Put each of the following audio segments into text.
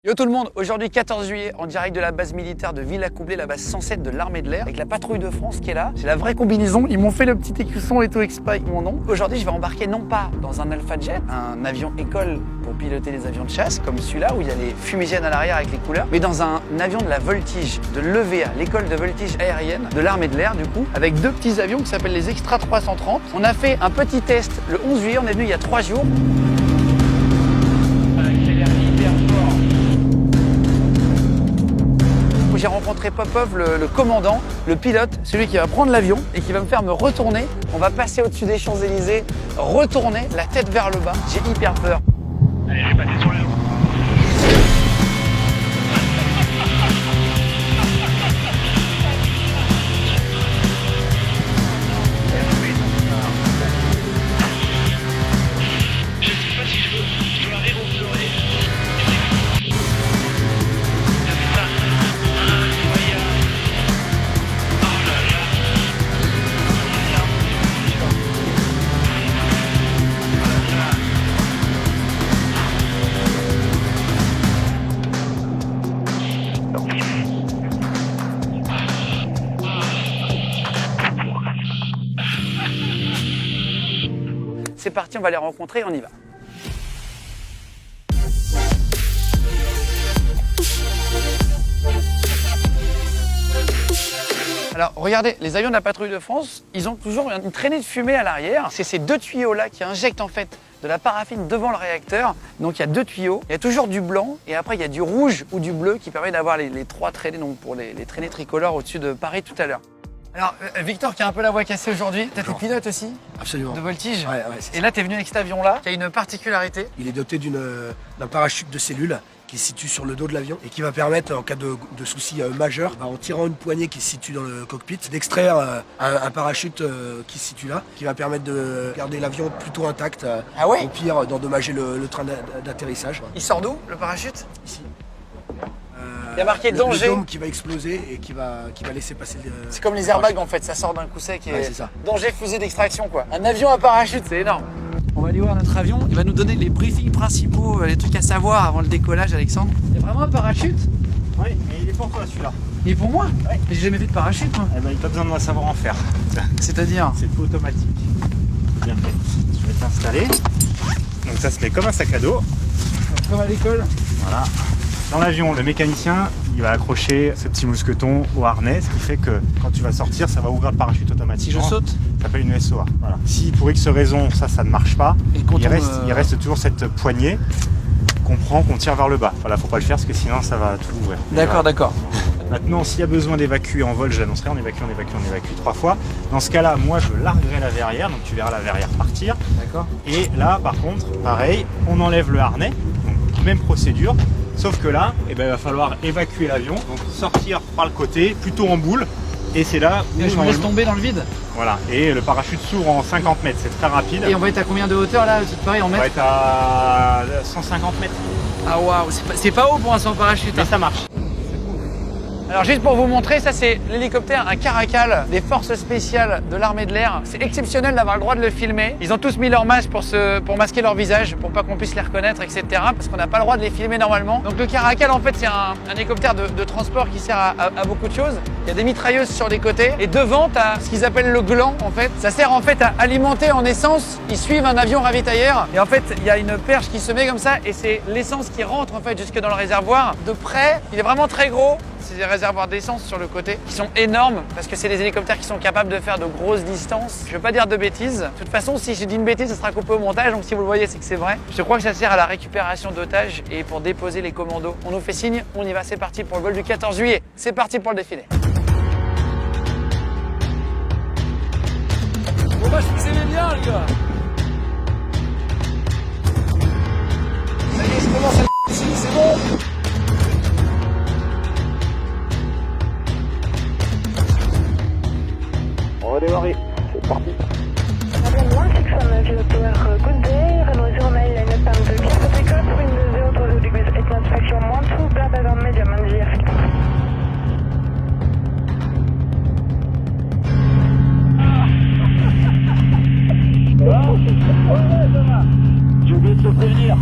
Yo tout le monde, aujourd'hui 14 juillet, en direct de la base militaire de Villacoublay, la base 107 de l'armée de l'air, avec la patrouille de France qui est là. J'ai la vraie combinaison, ils m'ont fait le petit écusson et tout exprès avec mon nom. Aujourd'hui, je vais embarquer non pas dans un Alpha Jet, un avion école pour piloter les avions de chasse, comme celui-là où il y a les fumigènes à l'arrière avec les couleurs, mais dans un avion de la Voltige, de l'EVA, l'école de voltige aérienne de l'armée de l'air du coup, avec deux petits avions qui s'appellent les Extra 330. On a fait un petit test le 11 juillet, on est venu il y a 3 jours. J'ai rencontré Popov, le commandant, le pilote, celui qui va prendre l'avion et qui va me faire me retourner. On va passer au-dessus des Champs-Élysées, retourner la tête vers le bas. J'ai hyper peur. Allez, j'ai passé sur le... Je sais pas si je dois rire ou pleurer. C'est parti, on va les rencontrer, on y va. Alors regardez, les avions de la patrouille de France, ils ont toujours une traînée de fumée à l'arrière. C'est ces deux tuyaux là qui injectent en fait de la paraffine devant le réacteur. Donc il y a deux tuyaux, il y a toujours du blanc et après il y a du rouge ou du bleu qui permet d'avoir les trois traînées, donc pour les traînées tricolores au-dessus de Paris tout à l'heure. Alors Victor qui a un peu la voix cassée aujourd'hui, t'es pilote aussi? Absolument. De voltige? Ouais, c'est et là t'es venu avec cet avion là, qui a une particularité. Il est doté d'un parachute de cellules qui se situe sur le dos de l'avion et qui va permettre, en cas de souci majeur, en tirant une poignée qui se situe dans le cockpit, d'extraire un parachute qui se situe là, qui va permettre de garder l'avion plutôt intact, Ah ouais? au pire d'endommager le train d'atterrissage. Il sort d'où le parachute? Ici. Il y a marqué danger. Le dôme qui va exploser et qui va laisser passer le... C'est comme les airbags en fait, ça sort d'un coup sec et Ouais, c'est ça. danger fusée d'extraction quoi. Un avion à parachute, c'est énorme. On va aller voir notre avion, il va nous donner les briefings principaux, les trucs à savoir avant le décollage, Alexandre. Il y a vraiment un parachute? Oui, mais il est pour toi celui-là. Il est pour moi? Ouais. Mais j'ai jamais fait de parachute moi. Eh ben, il n'a pas besoin de savoir en faire. C'est-à-dire? C'est tout automatique. Bien fait. Je vais t'installer. Donc ça se met comme un sac à dos. Comme à l'école. Voilà. Dans l'avion, le mécanicien, il va accrocher ce petit mousqueton au harnais, ce qui fait que quand tu vas sortir, ça va ouvrir le parachute automatiquement. Si je saute? Ça s'appelle une SOA. Voilà. Si pour X raison ça ne marche pas, il reste toujours cette poignée qu'on prend, qu'on tire vers le bas. Voilà, faut pas le faire parce que sinon ça va tout ouvrir. D'accord, d'accord. Maintenant, s'il y a besoin d'évacuer en vol, je l'annoncerai, on évacue 3 fois. Dans ce cas-là, moi je larguerai la verrière, donc tu verras la verrière partir. D'accord. Et là, par contre, pareil, on enlève le harnais, donc même procédure. Sauf que là, il va falloir évacuer l'avion, donc sortir par le côté, plutôt en boule. Et c'est là où Et je me laisse tomber dans le vide. Voilà, et le parachute s'ouvre en 50 mètres, c'est très rapide. Et on va être à combien de hauteur là? C'est pareil en On mètres? va être à 150 mètres. Ah waouh, c'est pas haut pour un sans parachute. Mais ça marche. Alors juste pour vous montrer, ça c'est l'hélicoptère, un Caracal des forces spéciales de l'armée de l'air. C'est exceptionnel d'avoir le droit de le filmer. Ils ont tous mis leur masque pour masquer leur visage, pour pas qu'on puisse les reconnaître, etc. Parce qu'on n'a pas le droit de les filmer normalement. Donc le Caracal en fait c'est un hélicoptère de transport qui sert à beaucoup de choses. Il y a des mitrailleuses sur les côtés et devant tu as ce qu'ils appellent le gland en fait. Ça sert en fait à alimenter en essence. Ils suivent un avion ravitailleur et en fait il y a une perche qui se met comme ça et c'est l'essence qui rentre en fait jusque dans le réservoir. De près, il est vraiment très gros. C'est des réservoirs d'essence sur le côté qui sont énormes parce que c'est des hélicoptères qui sont capables de faire de grosses distances. Je ne veux pas dire de bêtises. De toute façon, si je dis une bêtise, ça sera coupé au montage. Donc si vous le voyez, c'est que c'est vrai. Je crois que ça sert à la récupération d'otages et pour déposer les commandos. On nous fait signe, on y va. C'est parti pour le vol du 14 juillet. C'est parti pour le défilé. Bon bah je vous aimais bien les gars. Ça y est, je commence à ici, c'est bon. On va démarrer, c'est parti. One 610 to good day, Renault 09 line up and clear for takeoff, wind 0 degrees 8 knots, factor 1 2, blah blah medium and GF. J'ai oublié de te prévenir.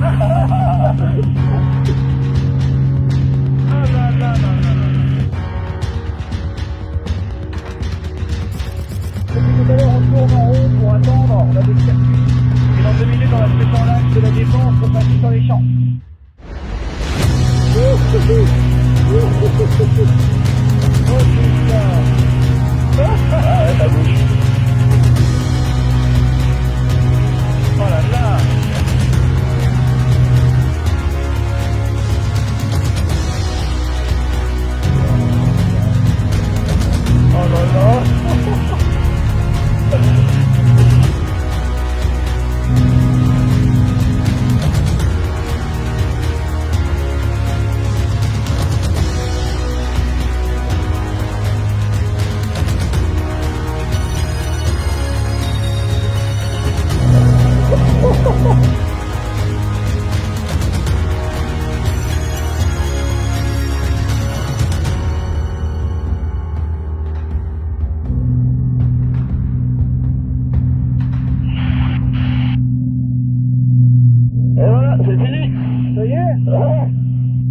Et voilà, c'est fini. Ça y est.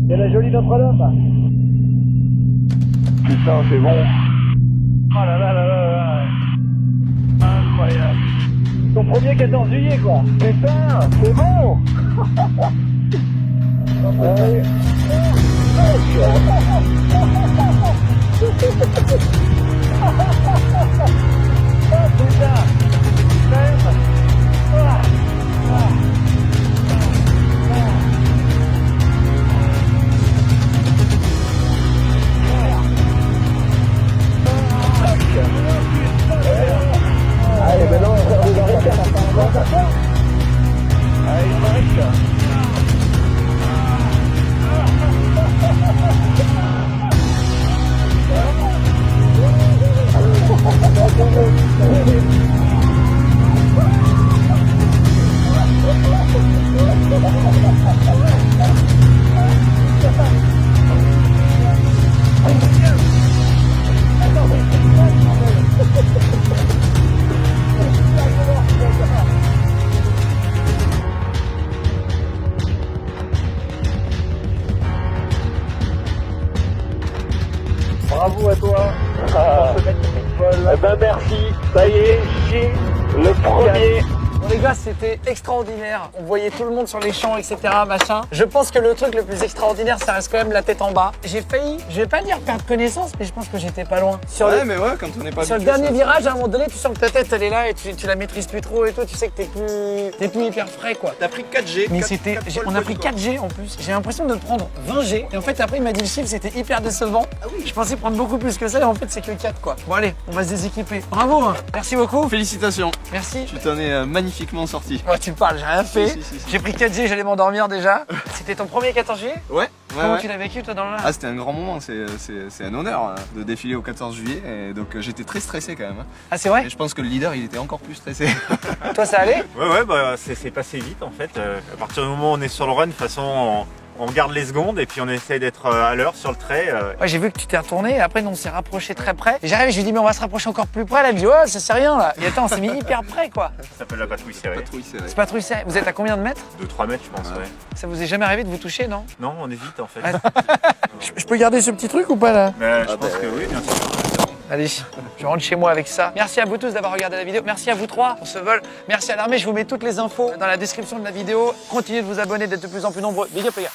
Il y a la jolie Notre-Dame. Putain, c'est bon. Oh là là là là là. Incroyable. Ton premier 14 juillet, quoi. Putain, c'est bon. Ouais. Ah, putain. Allez, maintenant, on va arrêter. Allez, on arrête. Bravo à toi. Eh ben merci, ça y est, j'ai le premier. Bon les gars, c'était extraordinaire. On voyait tout le monde sur les champs, etc. Machin. Je pense que le truc le plus extraordinaire, ça reste quand même la tête en bas. J'ai failli, je vais pas dire perdre connaissance, mais je pense que j'étais pas loin. Sur Ouais, mais ouais, quand on n'est pas le habitué, dernier ça- virage, à un moment donné, tu sens que ta tête elle est là et tu la maîtrises plus trop et tout. Tu sais que t'es plus hyper frais quoi. T'as pris 4G. Mais 4 c'était, 4 on a pris 4G en plus. J'ai l'impression de prendre 20G. Et en fait, après, il m'a dit le chiffre, c'était hyper décevant. Je pensais prendre beaucoup plus que ça. Et en fait, c'est que 4 quoi. Bon, allez, on va se déséquiper. Bravo, hein. Merci beaucoup. Félicitations, Merci. tu t'en es magnifiquement sorti. Ouais, tu me parles, j'ai rien fait. Si, si, si. J'ai pris 4G, j'allais m'endormir déjà. C'était ton premier 14 juillet? Ouais, Comment ouais. tu l'as vécu toi dans le Ah, c'était un grand moment, c'est un honneur de défiler au 14 juillet. Et donc j'étais très stressé quand même. Ah, c'est vrai? Et je pense que le leader, il était encore plus stressé. Toi, ça allait? Ouais, bah c'est passé vite en fait. À partir du moment où on est sur le run, de toute façon, on garde les secondes et puis on essaye d'être à l'heure sur le trait. Ouais, j'ai vu que tu t'es retourné et après, on s'est rapproché très près. Et j'arrive, je lui dis, mais on va se rapprocher encore plus près. Là, elle me dit, ouais, ça c'est rien là. Et attends, on s'est mis hyper près quoi. Ça s'appelle la patrouille serrée. Patrouille serrée. C'est pas trop serré. Vous êtes à combien de mètres? 2-3 mètres, je pense, ouais. Ça vous est jamais arrivé de vous toucher, non? Non, on hésite en fait. Ouais. Je peux garder ce petit truc ou pas là? Mais je pense que oui, bien sûr. Allez, je rentre chez moi avec ça. Merci à vous tous d'avoir regardé la vidéo. Merci à vous trois pour ce vol. Merci à l'armée. Je vous mets toutes les infos dans la description de la vidéo. Continuez de vous abonner, d'être de plus en plus nombreux. Big up les gars.